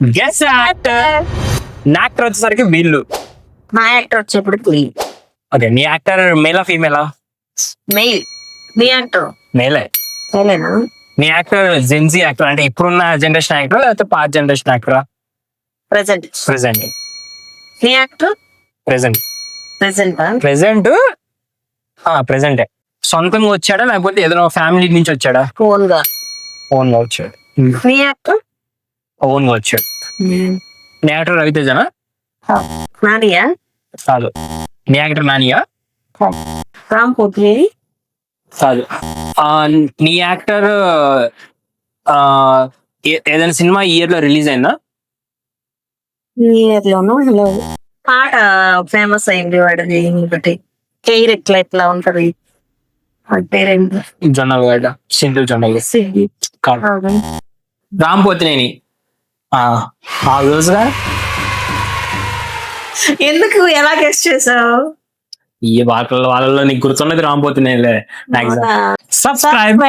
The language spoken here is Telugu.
Guess actor. నా యాక్టర్ వచ్చేసరికి వీళ్ళు. మా యాక్టర్ వచ్చేప్పుడు క్లీన్ ఓకే, నీ యాక్టర్ మేలా ఫీమేలా? మెయిల్. నీ యాక్టర్ మేలే. మేలేనా? నీ యాక్టర్ జెన్జీ యాక్టర్ అంటే ఇప్పుడున్న జనరేషన్ యాక్టర్ లేకపోతే పాత జనరేషన్ యాక్టరా? ప్రెసెంట్. ప్రెసెంట్. నీ యాక్టర్ ప్రెసెంట్. ప్రెసెంటా? ప్రెసెంట్. ప్రెసెంటే. సొంతంగా వచ్చాడా లేకపోతే ఏదైనా ఫ్యామిలీ నుంచి వచ్చాడా? ఓన్ గా. ఓన్ గా వచ్చాడు. నీ యాక్టర్ ఓన్ గా వచ్చాడు. నీ యాక్టర్ రవితేజనా? నానియా? కాదు. నీ యాక్టర్ నానియా? రామ్ పోతినేని? కాదు. నీ యాక్టర్ ఏదైనా సినిమా ఈ ఇయర్ లో రిలీజ్ అయిందా? ఇయర్ లోను. హలో, పాట ఫేమస్ అయింది వాడిది ఒకటి. హెయిర్ ఎట్లా ఎట్లా ఉంటది, వాడి పేరేంటి? జొన్నలగడ్డ. సింధు జొన్నలగడ్డ. కాదు. రామ్ పోతినేని. ఆ రోజుగా ఎందుకు ఎలా గెస్ట్ చేసావు? ఈ వాళ్ళలో నీకు గుర్తున్నది రామ్ పోతినేనిలే. సబ్స్క్రైబ్.